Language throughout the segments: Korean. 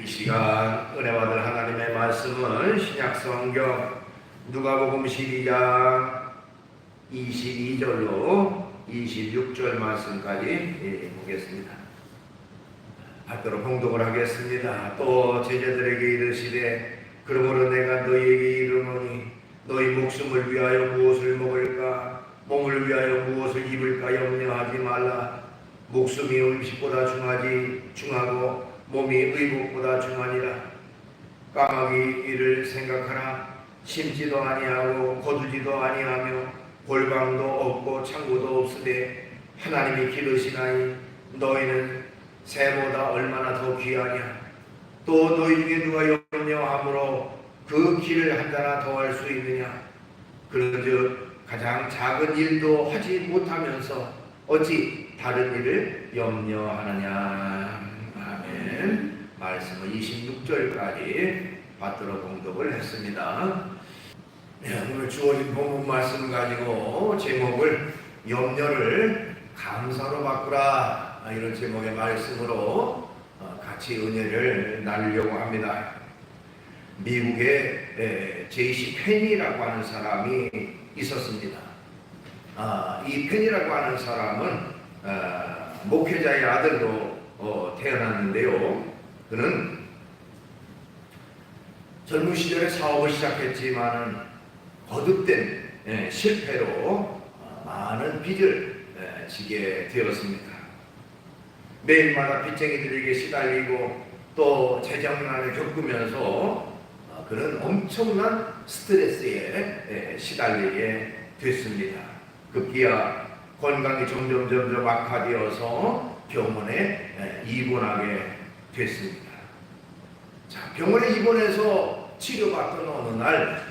시간 은혜 받을 하나님의 말씀은 신약성경 누가복음 12장 22절로 26절 말씀까지 보겠습니다. 받도록 봉독을 하겠습니다. 또 제자들에게 이르시되 그러므로 내가 너희에게 이르노니 너희 목숨을 위하여 무엇을 먹을까 몸을 위하여 무엇을 입을까 염려하지 말라. 목숨이 음식보다 중하고 몸이 의복보다 중하니라. 까마귀 이를 생각하라. 심지도 아니하고 거두지도 아니하며 골방도 없고 창고도 없으되 하나님이 기르시나니 너희는 새보다 얼마나 더 귀하냐. 또 너희 중에 누가 염려함으로 그 길을 한자나 더 할 수 있느냐. 그런즉 가장 작은 일도 하지 못하면서 어찌 다른 일을 염려하느냐. 아멘. 말씀은 26절까지 받들어 봉독을 했습니다. 오늘 주어진 본문 말씀 가지고 제목을 염려를 감사로 바꾸라, 이런 제목의 말씀으로 같이 은혜를 나누려고 합니다. 미국에 J.C. 펜이라고 하는 사람이 있었습니다. 이 펜이라고 하는 사람은 목회자의 아들로 태어났는데요. 그는 젊은 시절에 사업을 시작했지만은 거듭된 실패로 많은 빚을 지게 되었습니다. 매일마다 빚쟁이들에게 시달리고 또 재정난을 겪으면서 그는 엄청난 스트레스에 시달리게 됐습니다. 급기야 건강이 점점 악화되어서 병원에 입원하게 됐습니다. 자, 병원에 입원해서 치료받던 어느 날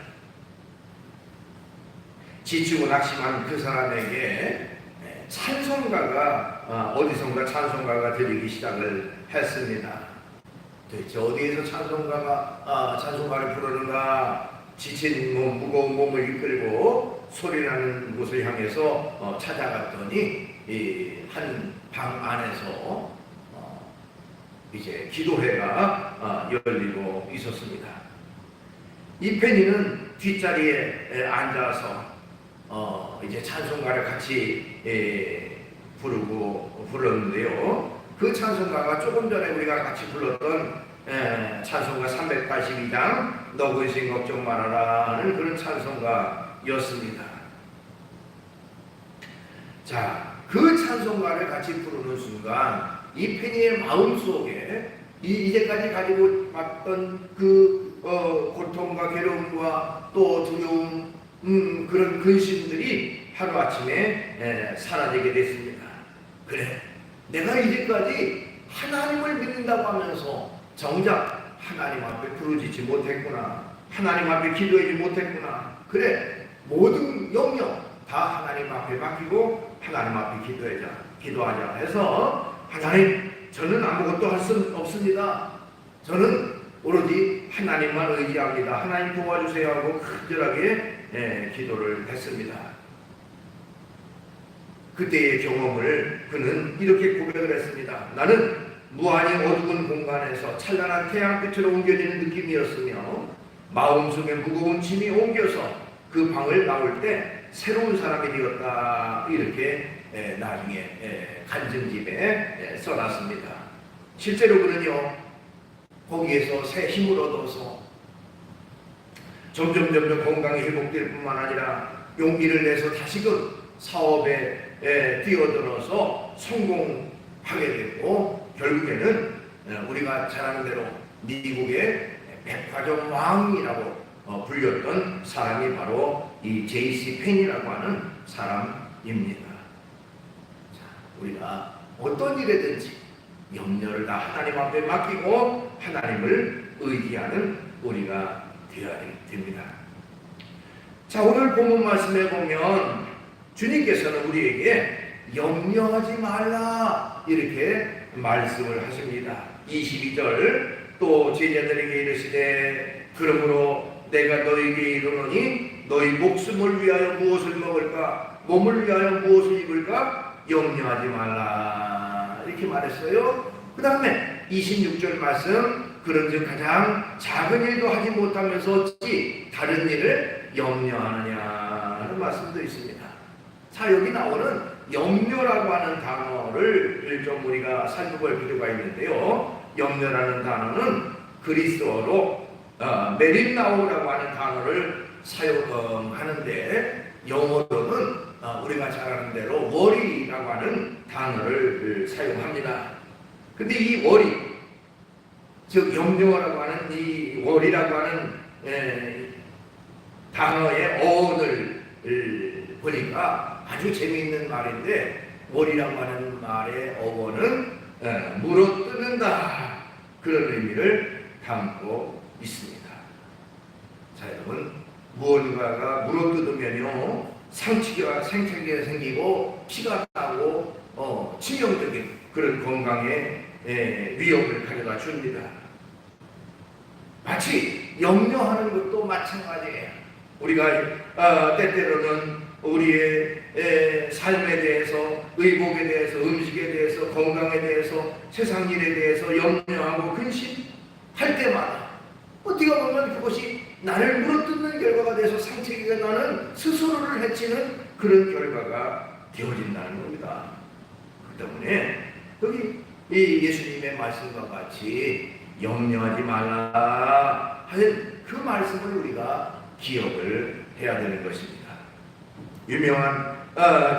지치고 낙심한 그 사람에게 찬송가가 어디선가 찬송가가 들리기 시작을 했습니다. 도대체 어디에서 찬송가를 부르는가. 지친 몸, 무거운 몸을 이끌고 소리나는 곳을 향해서 찾아갔더니 한 방 안에서 이제 기도회가 열리고 있었습니다. 이 펜이는 뒷자리에 앉아서 이제 찬송가를 같이 불렀는데요. 그 찬송가가 조금 전에 우리가 같이 불렀던 찬송가 382장 너 근심 걱정 말아라는 그런 찬송가였습니다. 자, 그 찬송가를 같이 부르는 순간 이 펜이의 마음속에 이제까지 가지고 왔던 그 고통과 괴로움과 또 두려움, 그런 근심들이 하루아침에 사라지게 됐습니다. 그래, 내가 이제까지 하나님을 믿는다고 하면서 정작 하나님 앞에 부르짖지 못했구나. 하나님 앞에 기도하지 못했구나. 그래, 모든 영역 다 하나님 앞에 맡기고 하나님 앞에 기도하자 해서 하나님, 저는 아무것도 할 수 없습니다. 저는 오로지 하나님만 의지합니다. 하나님 도와주세요 하고 간절하게 기도를 했습니다. 그때의 경험을 그는 이렇게 고백을 했습니다. 나는 무한히 어두운 공간에서 찬란한 태양빛으로 옮겨지는 느낌이었으며 마음속에 무거운 짐이 옮겨서 그 방을 나올 때 새로운 사람이 되었다. 이렇게 나중에 간증집에 써놨습니다. 실제로 그는요, 거기에서 새 힘을 얻어서 점점 건강이 회복될 뿐만 아니라 용기를 내서 다시금 사업에 뛰어들어서 성공하게 됐고, 결국에는 우리가 잘 아는 대로 미국의 백화점 왕이라고 불렸던 사람이 바로 이 J.C. 펜이라고 하는 사람입니다. 자, 우리가 어떤 일에든지 염려를 다 하나님 앞에 맡기고 하나님을 의지하는 우리가 되어야 됩니다. 자, 오늘 본문 말씀에 보면 주님께서는 우리에게 염려하지 말라 이렇게 말씀을 하십니다. 22절 또 제자들에게 이르시되 그러므로 내가 너희에게 이르노니 너희 목숨을 위하여 무엇을 먹을까 몸을 위하여 무엇을 입을까 염려하지 말라 이렇게 말했어요. 그 다음에 26절 말씀, 그런즉 가장 작은 일도 하지 못하면서 어찌 다른 일을 염려하느냐는 말씀도 있습니다. 자, 여기 나오는 염려라고 하는 단어를 좀 우리가 살펴볼 필요가 있는데요. 염려라는 단어는 그리스어로 메린나우라고 하는 단어를 사용하는데, 영어로는 우리가 잘 아는 대로 worry라고 하는 단어를 사용합니다. 근데 이 worry, 즉 염려라고 하는 이 worry라고 하는 단어의 어원을 보니까 아주 재미있는 말인데, worry라고 하는 말의 어원은 물어뜯는다, 그런 의미를 담고 있습니다. 자, 여러분, 무언가가 물어뜯으면요 상처가 생기고 피가 나고 치명적인 그런 건강에 위협을 가져다 줍니다. 마치 염려하는 것도 마찬가지예요. 우리가 때때로는 우리의 삶에 대해서, 의복에 대해서, 음식에 대해서, 건강에 대해서, 세상 일에 대해서 염려하고 근심할 때마다 어떻게 보면 그것이 나를 물어뜯는 결과가 돼서 상처가 나는 스스로를 해치는 그런 결과가 되어진다는 겁니다. 그 때문에 여기 이 예수님의 말씀과 같이 염려하지 말라 하는 그 말씀을 우리가 기억을 해야 되는 것입니다. 유명한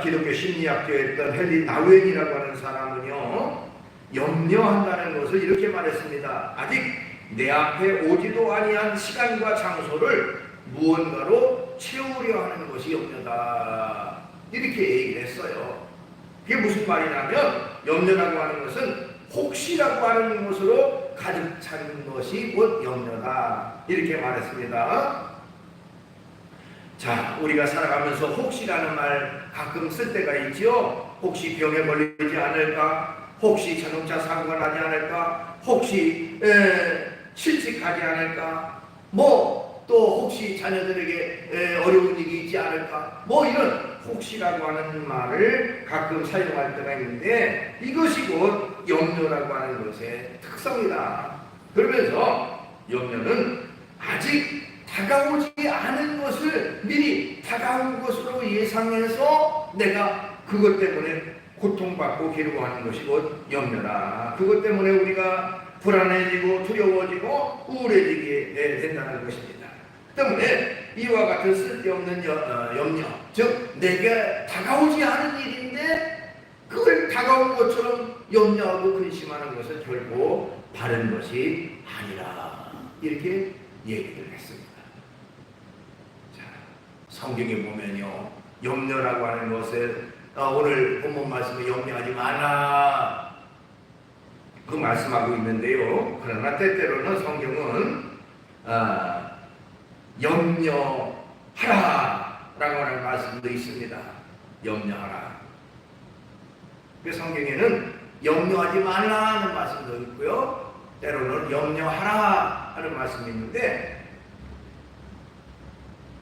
기독교 심리학자였던 헨리 나우엔이라고 하는 사람은요, 염려한다는 것을 이렇게 말했습니다. 아직 내 앞에 오지도 아니한 시간과 장소를 무언가로 채우려 하는 것이 염려다, 이렇게 얘기를 했어요. 그게 무슨 말이냐면, 염려라고 하는 것은 혹시라고 하는 것으로 가득 찬 것이 곧 염려다, 이렇게 말했습니다. 자, 우리가 살아가면서 혹시라는 말 가끔 쓸 때가 있죠. 혹시 병에 걸리지 않을까, 혹시 자동차 사고가 나지 않을까, 혹시 실직하지 않을까, 또 혹시 자녀들에게 어려운 일이 있지 않을까, 이런 혹시라고 하는 말을 가끔 사용할 때가 있는데, 이것이 곧 염려라고 하는 것의 특성이다. 그러면서 염려는 아직 다가오지 않은 것을 미리 다가온 것으로 예상해서 내가 그것 때문에 고통받고 괴로워하는 것이 곧 염려다. 그것 때문에 우리가 불안해지고 두려워지고 우울해지게 된다는 것입니다. 때문에 이와 같은 쓸데없는 염려, 즉 내게 다가오지 않은 일인데 그걸 다가온 것처럼 염려하고 근심하는 것은 결코 바른 것이 아니라, 이렇게 얘기를 했습니다. 자, 성경에 보면요, 염려라고 하는 것을 오늘 본문 말씀에 염려하지 말라, 그 말씀하고 있는데요. 그러나 때때로는 성경은 염려하라 라고 하는 말씀도 있습니다. 염려하라. 그 성경에는 염려하지 말라 는 말씀도 있고요, 때로는 염려하라 하는 말씀이 있는데,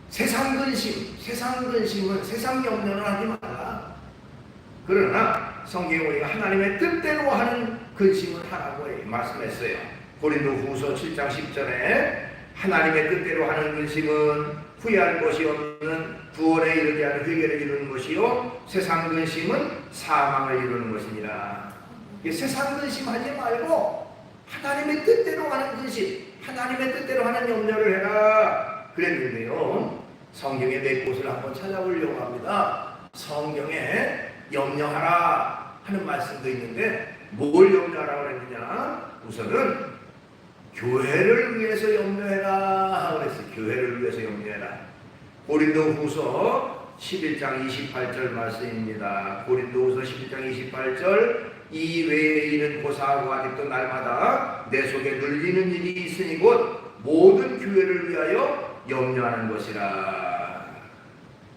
세상 근심은, 세상 염려는 하지 말라. 그러나 성경에 우리가 하나님의 뜻대로 하는 근심을 하라고 말씀했어요. 고린도후서 7장 10절에 하나님의 뜻대로 하는 근심은 후회할 것이 없는 구원에 이르게 하는 회개를 이루는 것이요, 세상 근심은 사망을 이루는 것이니라. 세상 근심하지 말고 하나님의 뜻대로 하는 근심, 하나님의 뜻대로 하는 염려를 해라 그랬는데요, 성경의 몇 곳을 한번 찾아보려고 합니다. 성경에 염려하라 하는 말씀도 있는데, 뭘 염려하라고 그랬느냐? 우선은 교회를 위해서 염려해라 그랬어요. 교회를 위해서 염려해라. 고린도후서 11장 28절 말씀입니다. 고린도후서 11장 28절, 이 외의 일은 고사하고 아직도 날마다 내 속에 눌리는 일이 있으니 곧 모든 교회를 위하여 염려하는 것이라.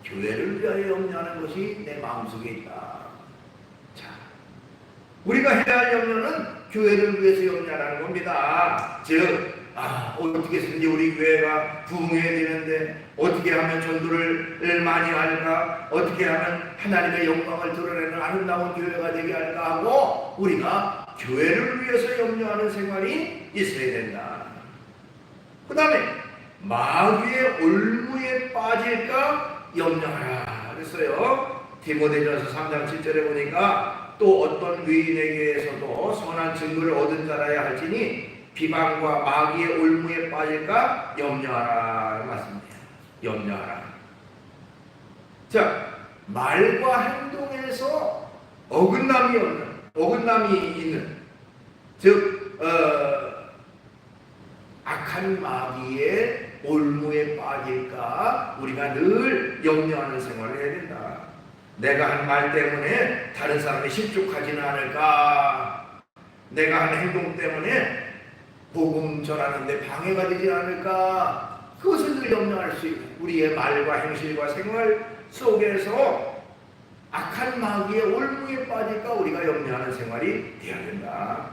교회를 위하여 염려하는 것이 내 마음속에 있다. 자, 우리가 해야 할 염려는 교회를 위해서 염려하는 겁니다. 즉, 어떻게 해서든지 우리 교회가 부흥해야 되는데, 어떻게 하면 전도를 많이 할까, 어떻게 하면 하나님의 영광을 드러내는 아름다운 교회가 되게 할까 하고 우리가 교회를 위해서 염려하는 생활이 있어야 된다. 그 다음에 마귀의 올무에 빠질까 염려하라 그랬어요. 디모데전서 3장 7절에 보니까 또 어떤 의인에게서도 선한 증거를 얻은 자라야 할지니 비방과 마귀의 올무에 빠질까 염려하라 말씀입니다. 염려하라. 자, 말과 행동에서 어긋남이 있는, 즉 악한 마귀의 올무에 빠질까 우리가 늘 염려하는 생활을 해야 된다. 내가 한 말 때문에 다른 사람이 실족하지는 않을까? 내가 한 행동 때문에 복음 전하는데 방해가 되지 않을까? 그것을 늘 염려할 수 있는 우리의 말과 행실과 생활 속에서 악한 마귀의 올무에 빠질까 우리가 염려하는 생활이 되어야 된다.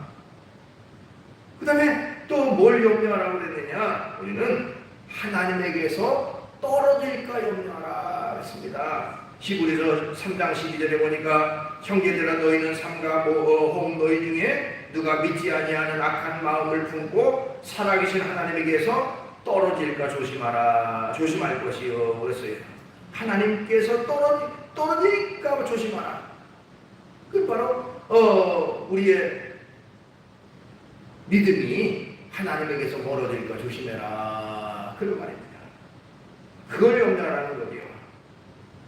그 다음에 또 뭘 염려하라고 그랬느냐? 우리는 하나님에게서 떨어질까 염려하라 했습니다. 히브리서 3장 12절에 보니까 형제들아 너희는 삼가 홍 너희 중에 누가 믿지 아니하는 악한 마음을 품고 살아계신 하나님에게서 떨어질까 조심할 것이요 그랬어요. 하나님께서 떨어질까 조심하라. 그 바로 우리의 믿음이 하나님에게서 멀어질까 조심해라 그런 말입니다. 그걸 염려하라는 거죠.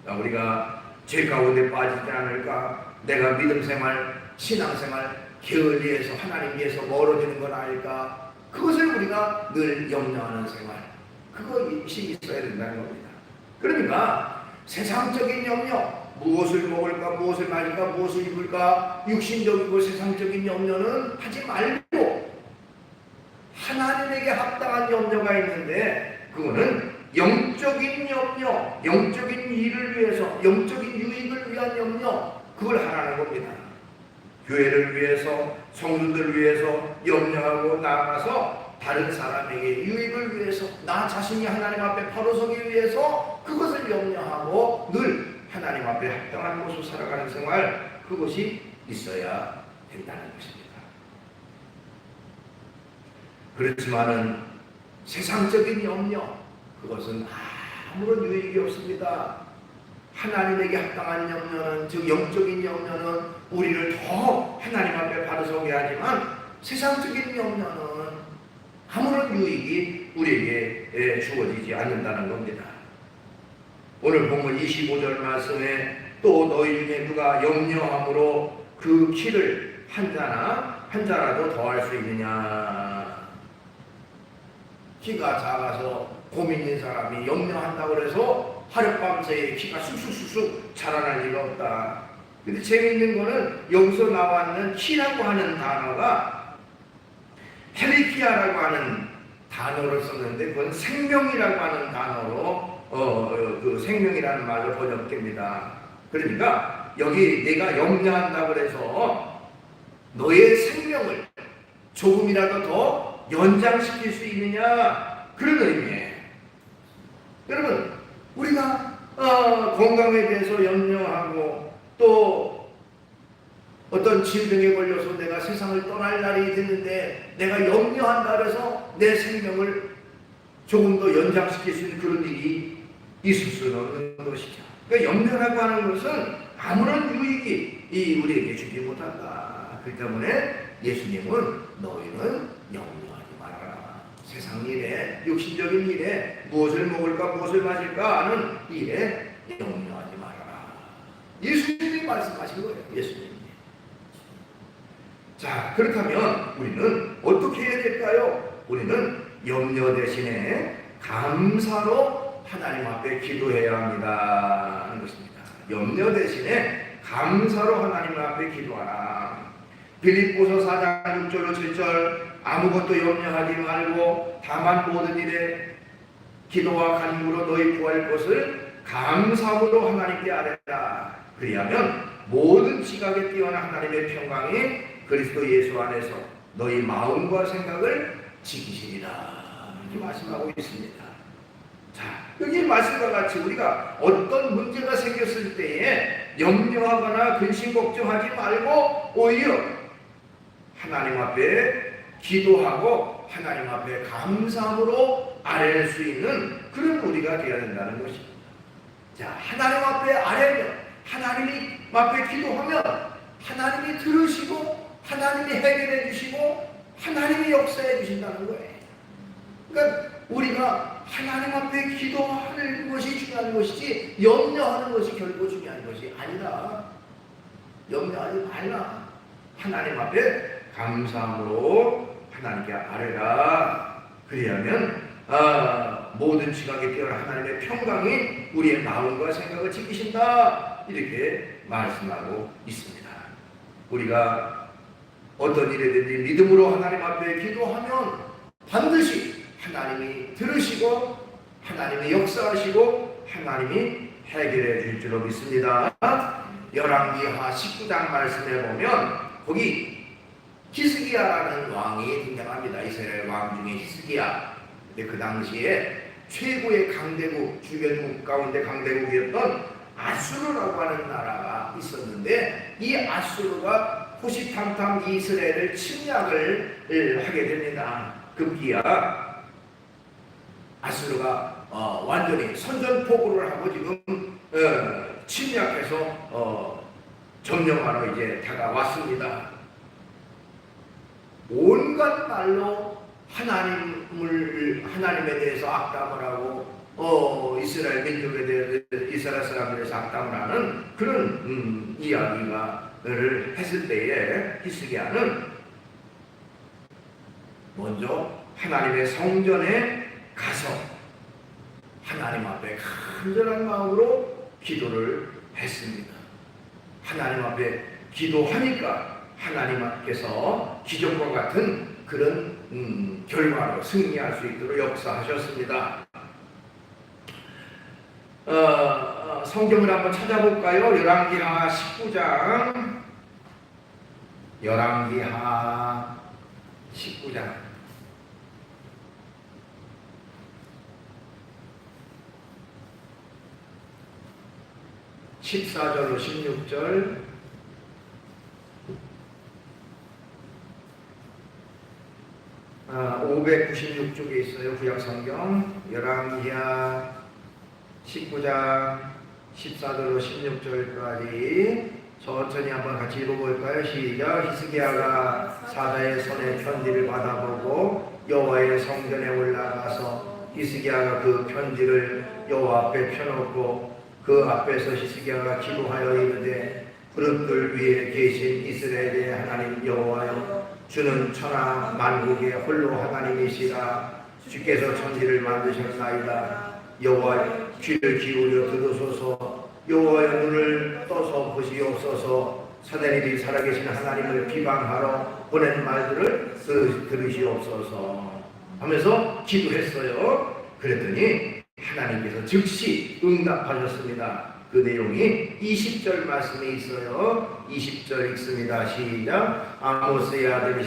우리가 죄 가운데 빠지지 않을까? 내가 믿음 생활, 신앙 생활, 게을리해서 하나님께서 멀어지는 건 아닐까? 그것을 우리가 늘 염려하는 생활, 그것이 있어야 된다는 겁니다. 그러니까 세상적인 염려, 무엇을 먹을까, 무엇을 마실까, 무엇을 입을까, 육신적이고 세상적인 염려는 하지 말고 하나님에게 합당한 염려가 있는데 그거는 영적인 염려, 영적인 일을 위해서, 영적인 유익을 위한 염려, 그걸 하라는 겁니다. 교회를 위해서, 성도들을 위해서 염려하고 나아가서 다른 사람에게 유익을 위해서, 나 자신이 하나님 앞에 바로서기 위해서 그것을 염려하고 늘 하나님 앞에 합당한 모습 살아가는 생활, 그것이 있어야 된다는 것입니다. 그렇지만은 세상적인 염려, 그것은 아무런 유익이 없습니다. 하나님에게 합당한 염려는, 즉 영적인 염려는 우리를 더 하나님 앞에 바로서게 하지만 세상적인 염려는 아무런 유익이 우리에게 주어지지 않는다는 겁니다. 오늘 본문 25절 말씀에 또 너희 중에 누가 염려함으로 그 키를 한 자라도 더할 수 있느냐. 키가 작아서 고민인 사람이 염려한다고 해서 하룻밤새에 키가 쑥쑥쑥쑥 자라날 리가 없다. 근데 재미있는 거는 여기서 나왔는 키라고 하는 단어가 헬리키아라고 하는 단어를 썼는데 그건 생명이라고 하는 단어로 그 생명이라는 말로 번역됩니다. 그러니까 여기 내가 염려한다고 해서 너의 생명을 조금이라도 더 연장시킬 수 있느냐, 그런 의미예요. 여러분, 우리가 건강에 대해서 염려하고 또 어떤 질병에 걸려서 내가 세상을 떠날 날이 됐는데 내가 염려한다 그래서 내 생명을 조금 더 연장시킬 수 있는 그런 일이 있을 수는 없는 것이죠. 그러니까 염려라고 하는 것은 아무런 유익이 우리에게 주지 못한다. 그렇기 때문에 예수님은 너희는 염려하지 말아라. 세상 일에, 육신적인 일에 무엇을 먹을까, 무엇을 마실까 하는 일에 염려하지 말아라. 예수님이 말씀하신 거예요. 예수님이. 자, 그렇다면 우리는 어떻게 해야 될까요? 우리는 염려 대신에 감사로 하나님 앞에 기도해야 합니다 하는 것입니다. 염려 대신에 감사로 하나님 앞에 기도하라. 빌립보서 4장 6절로 7절 아무것도 염려하지 말고 다만 모든 일에 기도와 간구로 너희 구할 것을 감사함으로 하나님께 아뢰라. 그리하면 모든 지각에 뛰어난 하나님의 평강이 그리스도 예수 안에서 너희 마음과 생각을 지키시리라. 이렇게 말씀하고 있습니다. 자, 여기 말씀과 같이 우리가 어떤 문제가 생겼을 때에 염려하거나 근심 걱정하지 말고 오히려 하나님 앞에 기도하고 하나님 앞에 감사함으로 아뢰는 수 있는 그런 우리가 되어야 된다는 것입니다. 자, 하나님 앞에 아뢰면, 하나님 앞에 기도하면 하나님이 들으시고 하나님이 해결해 주시고 하나님이 역사해 주신다는 거예요. 그러니까 우리가 하나님 앞에 기도하는 것이 중요한 것이지 염려하는 것이 결코 중요한 것이 아니라, 염려하지 말라. 하나님 앞에 감사함으로 하나님께 아뢰라. 그리하면 모든 지각에 뛰어난 하나님의 평강이 우리의 마음과 생각을 지키신다. 이렇게 말씀하고 있습니다. 우리가 어떤 일이든지 믿음으로 하나님 앞에 기도하면 반드시 하나님이 들으시고 하나님이 역사하시고 하나님이 해결해 줄 줄로 믿습니다. 열왕기하 19장 말씀에 보면 거기 히스기야라는 왕이 등장합니다. 이스라엘 왕 중에 히스기야. 근데 그 당시에 최고의 강대국, 주변국 가운데 강대국이었던 아수르라고 하는 나라가 있었는데, 이 아수르가 호시탐탐 이스라엘을 침략을 하게 됩니다. 급기야 아수르가 완전히 선전포고를 하고 지금 침략해서 점령하러 이제 다가왔습니다. 온갖 말로 하나님에 대해서 악담을 하고 이스라엘 민족에 대해서, 이스라엘 사람들에 대해서 악담을 하는 그런 이야기를 했을 때에 히스기야는 먼저 하나님의 성전에 가서 하나님 앞에 간절한 마음으로 기도를 했습니다. 하나님 앞에 기도하니까 하나님께서 기적과 같은 그런 결과로 승리할 수 있도록 역사하셨습니다. 성경을 한번 찾아볼까요? 열왕기하 19장. 열왕기하 19장. 14절로 16절. 아, 596쪽에 있어요. 구약성경 열왕기하 19장 14절로 16절까지 천천히 한번 같이 읽어볼까요? 시작. 히스기야가 사자의 손에 편지를 받아보고 여호와의 성전에 올라가서 히스기야가 그 편지를 여호와 앞에 펴놓고 그 앞에서 히스기야가 기도하여 이르되 그릇들 위에 계신 이스라엘의 하나님 여호와여, 주는 천하 만국의 홀로 하나님이시라. 주께서 천지를 만드셨나이다. 여호와 귀를 기울여 들으소서. 여호와의 눈을 떠서 보시옵소서. 사내들이 살아계신 하나님을 비방하러 보낸 말들을 들으시옵소서 하면서 기도했어요. 그랬더니 하나님께서 즉시 응답하셨습니다. 그 내용이 20절 말씀에 있어요. 20절 읽습니다. 시작. 아모스의 아들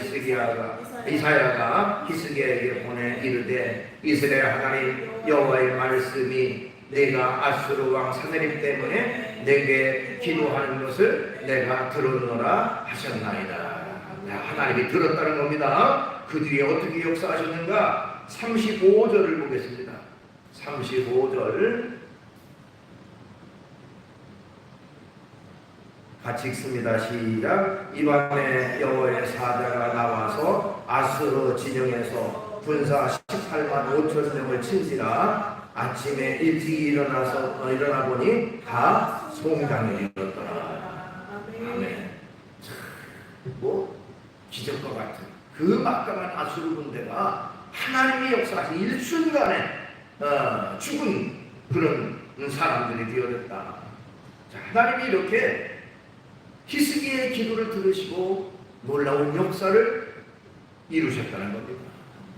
이사야가 히스기야에게 보내 이르되 이스라엘 하나님 여호와의 말씀이 내가 아수르 왕 사내립 때문에 내게 기도하는 것을 내가 들었노라 하셨나이다. 하나님이 들었다는 겁니다. 그들이 어떻게 역사하셨는가? 35절을 보겠습니다. 35절 같이 읽습니다. 시작. 이밤에 여호와의 사자가 나와서 아수르 진영에서 군사 18만 5천 명을 친지라. 아침에 일찍 일어나 보니 다 송장이었더라. 아멘. 뭐 기적과 같은 그 막강한 아수르 군대가 하나님의 역사하신 일순간에 죽은 그런 사람들이 되어졌다. 자, 하나님이 이렇게 히스기야의 기도를 들으시고 놀라운 역사를 이루셨다는 겁니다.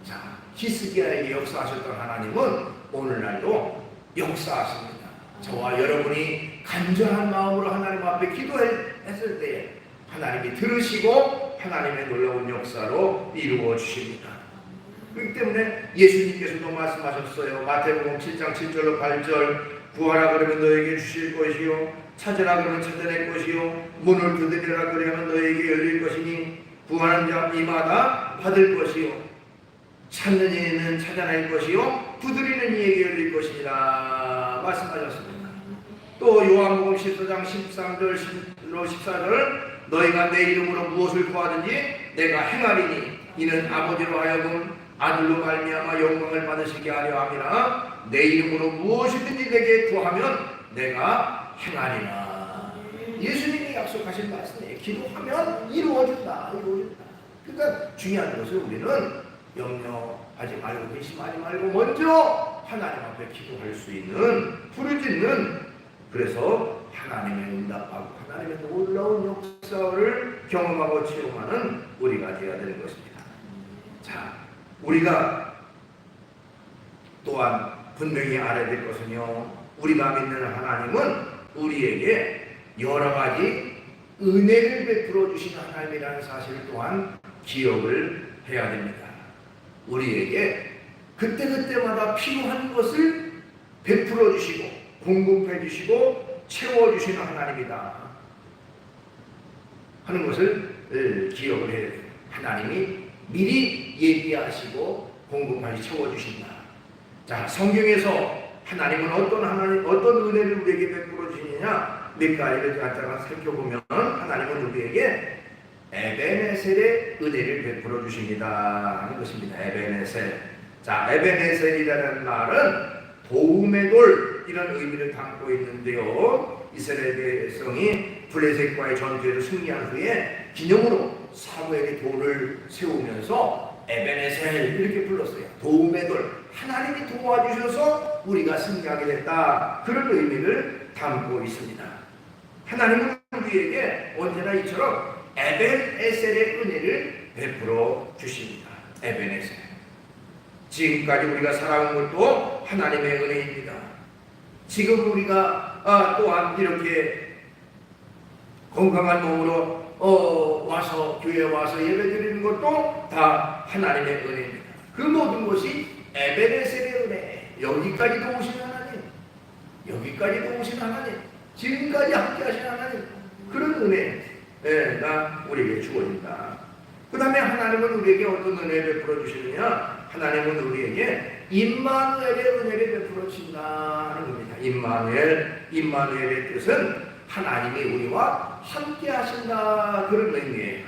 자, 히스기야에게 역사하셨던 하나님은 오늘날도 역사하십니다. 저와 여러분이 간절한 마음으로 하나님 앞에 기도했을 때에 하나님이 들으시고 하나님의 놀라운 역사로 이루어 주십니다. 그렇기 때문에 예수님께서도 말씀하셨어요. 마태복음 7장 7절로 8절. 구하라 그러면 너에게 주실 것이요, 찾으라 그러면 찾아낼 것이요, 문을 두드리라 그러면 너에게 열릴 것이니 구하는 자마다 받을 것이요 찾는 이는 찾아낼 것이요 두드리는 이에게 열릴 것이니라 말씀하셨습니다. 또 요한복음 14장 13절로 14절 너희가 내 이름으로 무엇을 구하든지 내가 행하리니 이는 아버지로 하여금 아들로 말미암아 영광을 받으시게 하려 함이라. 내 이름으로 무엇이든지 내게 구하면 내가 행하리라. 예수님이 약속하신 말씀이에요. 기도하면 이루어진다. 그러니까 중요한 것은 우리는 염려하지 말고 의심하지 말고 먼저 하나님 앞에 기도할 수 있는 부르짖는, 그래서 하나님의 응답하고 하나님의 놀라운 역사를 경험하고 체험하는 우리가 되어야 되는 것입니다. 자, 우리가 또한 분명히 알아야 될 것은요, 우리가 믿는 하나님은 우리에게 여러 가지 은혜를 베풀어 주시는 하나님이라는 사실 또한 기억을 해야 됩니다. 우리에게 그때그때마다 필요한 것을 베풀어 주시고 공급해 주시고 채워 주시는 하나님이다 하는 것을 기억을 해야 돼요. 하나님이 미리 예비하시고 공급하시 채워주신다. 자, 성경에서 하나님은 어떤 은혜를 우리에게 베풀어 주시느냐 몇 가지를 갖다가 살펴보면 하나님은 우리에게 에베네셀의 은혜를 베풀어 주십니다 하는 것입니다. 에베네셀. 자, 에베네셀이라는 말은 도움의 돌 이런 의미를 담고 있는데요, 이스라엘 백성이 블레셋과의 전투에서 승리한 후에 기념으로 사무엘이 돌을 세우면서 에베네셀 이렇게 불렀어요. 도움의 돌, 하나님이 도와주셔서 우리가 승리하게 됐다, 그런 의미를 담고 있습니다. 하나님은 우리에게 언제나 이처럼 에베네셀의 은혜를 베풀어 주십니다. 에베네셀. 지금까지 우리가 살아온 것도 하나님의 은혜입니다. 지금 우리가 또한 이렇게 건강한 몸으로 와서 교회에 와서 예배드리는 것도 다 하나님의 은혜입니다. 그 모든 것이 에베네셀의 은혜. 여기까지도 오신 하나님, 여기까지도 오신 하나님, 지금까지 함께 하신 하나님, 그런 은혜가 우리에게 주어진다. 그 다음에 하나님은 우리에게 어떤 은혜를 베풀어 주시느냐, 하나님은 우리에게 임마누엘의 은혜를 베풀어 주신다 하는 겁니다. 임마누엘의 뜻은 하나님이 우리와 함께 하신다, 그런 의미예요.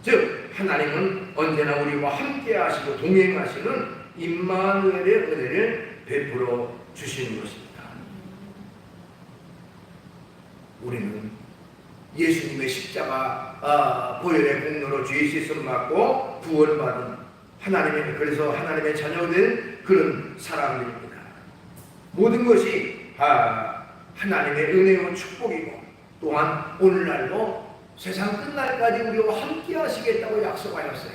즉 하나님은 언제나 우리와 함께 하시고 동행하시는 임마누엘의 은혜를 베풀어 주시는 것입니다. 우리는 예수님의 십자가 보혈의 공로로 죄의 씻음 받고 구원받은 하나님의, 그래서 하나님의 자녀된 그런 사람들입니다. 모든 것이 하나님의 은혜와 축복이고, 또한 오늘날도 세상 끝날까지 우리와 함께 하시겠다고 약속하셨어요.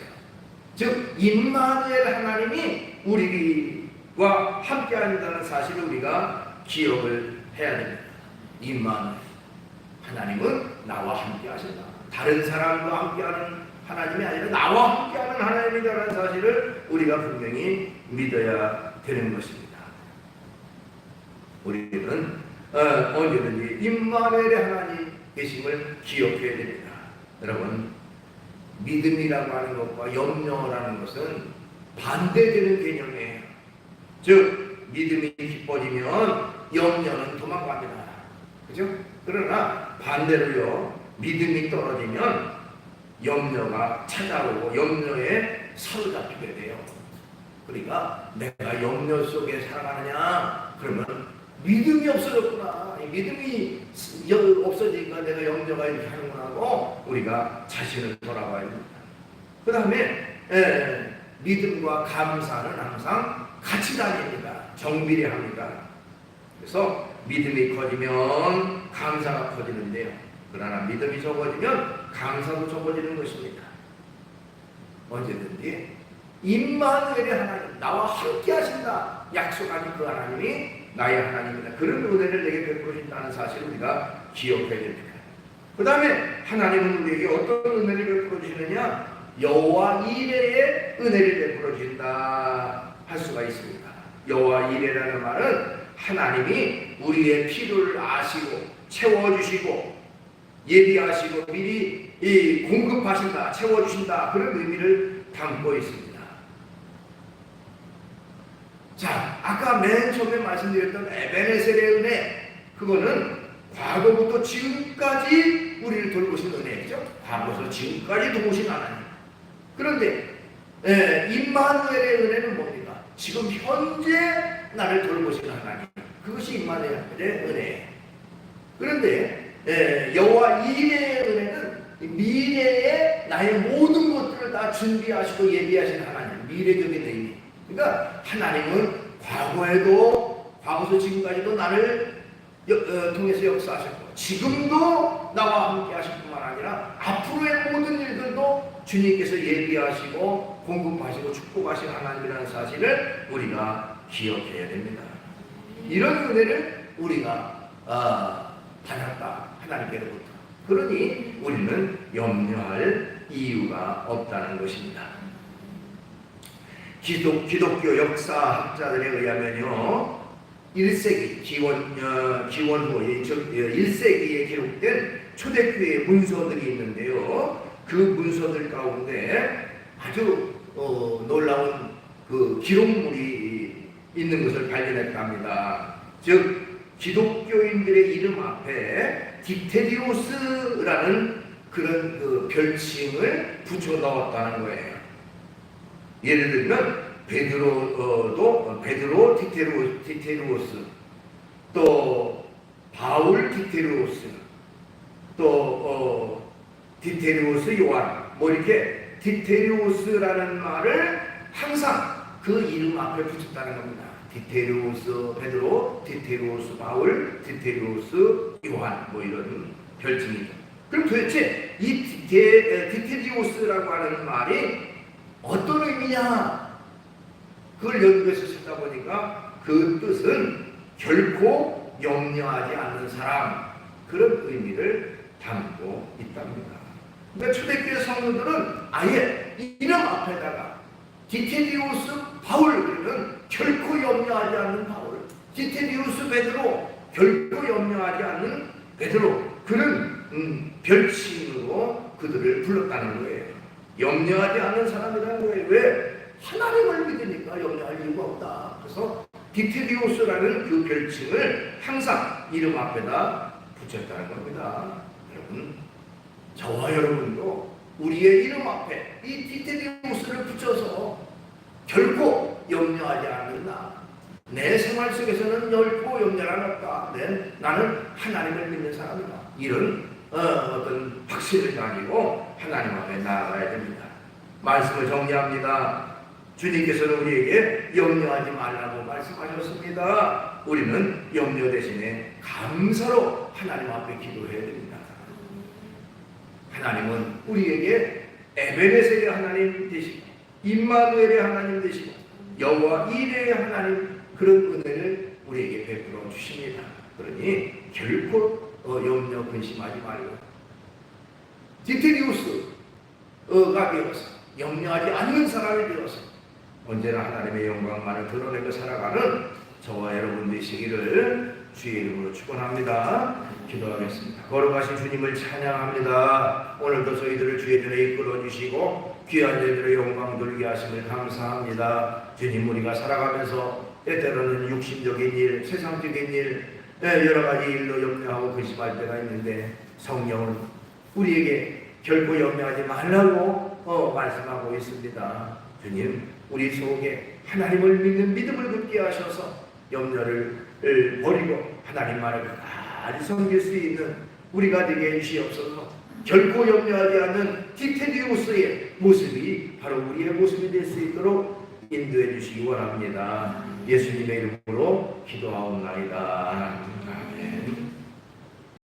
즉 임마누엘 하나님이 우리와 함께 한다는 사실을 우리가 기억을 해야 됩니다. 임마누엘 하나님은 나와 함께 하신다. 다른 사람과 함께하는 하나님이 아니라 나와 함께하는 하나님이라는 사실을 우리가 분명히 믿어야 되는 것입니다. 우리는 언제든지 임마누엘의 하나님 계심을 기억해야 됩니다. 여러분, 믿음이라고 하는 것과 염려라는 것은 반대되는 개념이에요. 즉 믿음이 깊어지면 염려는 도망갑니다. 그죠? 그러나 반대로요, 믿음이 떨어지면 염려가 찾아오고 염려에 사로잡히게 돼요. 그러니까 내가 염려 속에 살아가느냐, 그러면 믿음이 없어졌구나, 믿음이 없어지니까 내가 염려가 이렇게 하는구나 하고 우리가 자신을 돌아봐야 됩니다. 그 다음에 믿음과 감사는 항상 같이 다닙니다. 정비례합니다. 그래서 믿음이 커지면 감사가 커지는데요, 그러나 믿음이 적어지면 감사도 적어지는 것입니다. 언제든지 임마누엘의 하나님, 나와 함께 하신다 약속하신 그 하나님이 나의 하나님이다, 그런 은혜를 내게 베풀어 주신다는 사실을 우리가 기억해야 됩니다. 그 다음에 하나님은 우리에게 어떤 은혜를 베풀어 주시느냐, 여호와 이레의 은혜를 베풀어 주신다 할 수가 있습니다. 여호와 이레라는 말은 하나님이 우리의 필요를 아시고 채워주시고 예비하시고 미리 이 공급하신다, 채워주신다 그런 의미를 담고 있습니다. 자, 아까 맨 처음에 말씀드렸던 에베네셀의 은혜, 그거는 과거부터 지금까지 우리를 돌보신 은혜죠. 과거에서 지금까지 도우신 하나님. 그런데 임마누엘의 은혜는 뭡니까? 지금 현재 나를 돌보신 하나님. 그것이 임마누엘의 은혜. 그런데 여호와 이레의 은혜는 미래에 나의 모든 것들을 다 준비하시고 예비하신 하나님. 미래적인 의미. 그러니까 하나님은 과거에서 지금까지도 나를 통해서 역사하셨고 지금도 나와 함께 하실 뿐만 아니라 앞으로의 모든 일들도 주님께서 예비하시고 공급하시고 축복하신 하나님이라는 사실을 우리가 기억해야 됩니다. 이런 은혜를 우리가 받았다, 하나님께로부터. 그러니 우리는 염려할 이유가 없다는 것입니다. 기독교 역사학자들에 의하면요, 1세기 기원 후에 즉 1세기에 기록된 초대교회 문서들이 있는데요. 그 문서들 가운데 아주 놀라운 그 기록물이 있는 것을 발견했다 합니다. 즉 기독교인들의 이름 앞에 디테리오스라는 그런 그 별칭을 붙여 넣었다는 거예요. 예를 들면 베드로 디테리오스, 또 바울 디테리오스, 또 디테리오스 요한, 뭐 이렇게 디테리오스라는 말을 항상 그 이름 앞에 붙였다는 겁니다. 디테리오스 베드로, 디테리오스 바울, 디테리오스 요한, 뭐 이런 별칭이죠. 그럼 도대체 이 디테리오스라고 하는 말이 어떤 의미냐? 그걸 연구해서 찾다 보니까 그 뜻은 결코 염려하지 않는 사람, 그런 의미를 담고 있답니다. 그러니까 초대교회 성도들은 아예 이름 앞에다가 디테리오스 바울, 그러면 결코 염려하지 않는 바울, 디테리오스 베드로, 결코 염려하지 않는 베드로, 그런 별칭으로 그들을 불렀다는 거예요. 염려하지 않는 사람이라는 거예요. 왜? 하나님을 믿으니까 염려할 이유가 없다. 그래서 디테리오스라는 그 별칭을 항상 이름 앞에다 붙였다는 겁니다. 여러분, 저와 여러분도 우리의 이름 앞에 이 디테리오스를 붙여서 결코 염려하지 않는다. 내 생활 속에서는 결코 염려가 없다. 나는 하나님을 믿는 사람이다. 이런 어떤 확신을 가지고 하나님 앞에 나아가야 됩니다. 말씀을 정리합니다. 주님께서는 우리에게 염려하지 말라고 말씀하셨습니다. 우리는 염려 대신에 감사로 하나님 앞에 기도해야 됩니다. 하나님은 우리에게 에베네셀의 하나님 되시고 임마누엘의 하나님 되시고 여호와 이레의 하나님, 그런 은혜를 우리에게 베풀어 주십니다. 그러니 결코 염려 근심하지 말고 디테리우스가 되어서 염려하지 않는 사람이 되어서 언제나 하나님의 영광만을 드러내고 살아가는 저와 여러분 되시기를 주의 이름으로 축원합니다. 기도하겠습니다. 걸어가신 주님을 찬양합니다. 오늘도 저희들을 주의 전에 이끌어 주시고 귀한 자들의 영광 돌게 하심을 감사합니다. 주님, 우리가 살아가면서 때때로는 육신적인 일, 세상적인 일, 여러 가지 일로 염려하고 근심할 때가 있는데 성령은 우리에게 결코 염려하지 말라고 말씀하고 있습니다. 주님, 우리 속에 하나님을 믿는 믿음을 굳게 하셔서 염려를 버리고 하나님만을 끝까지 섬길 수 있는 우리가 되게 해주시옵소서. 결코 염려하지 않는 디테리우스의 모습이 바로 우리의 모습이 될 수 있도록 인도해 주시기 원합니다. 예수님의 이름으로 기도하옵나이다. 아멘.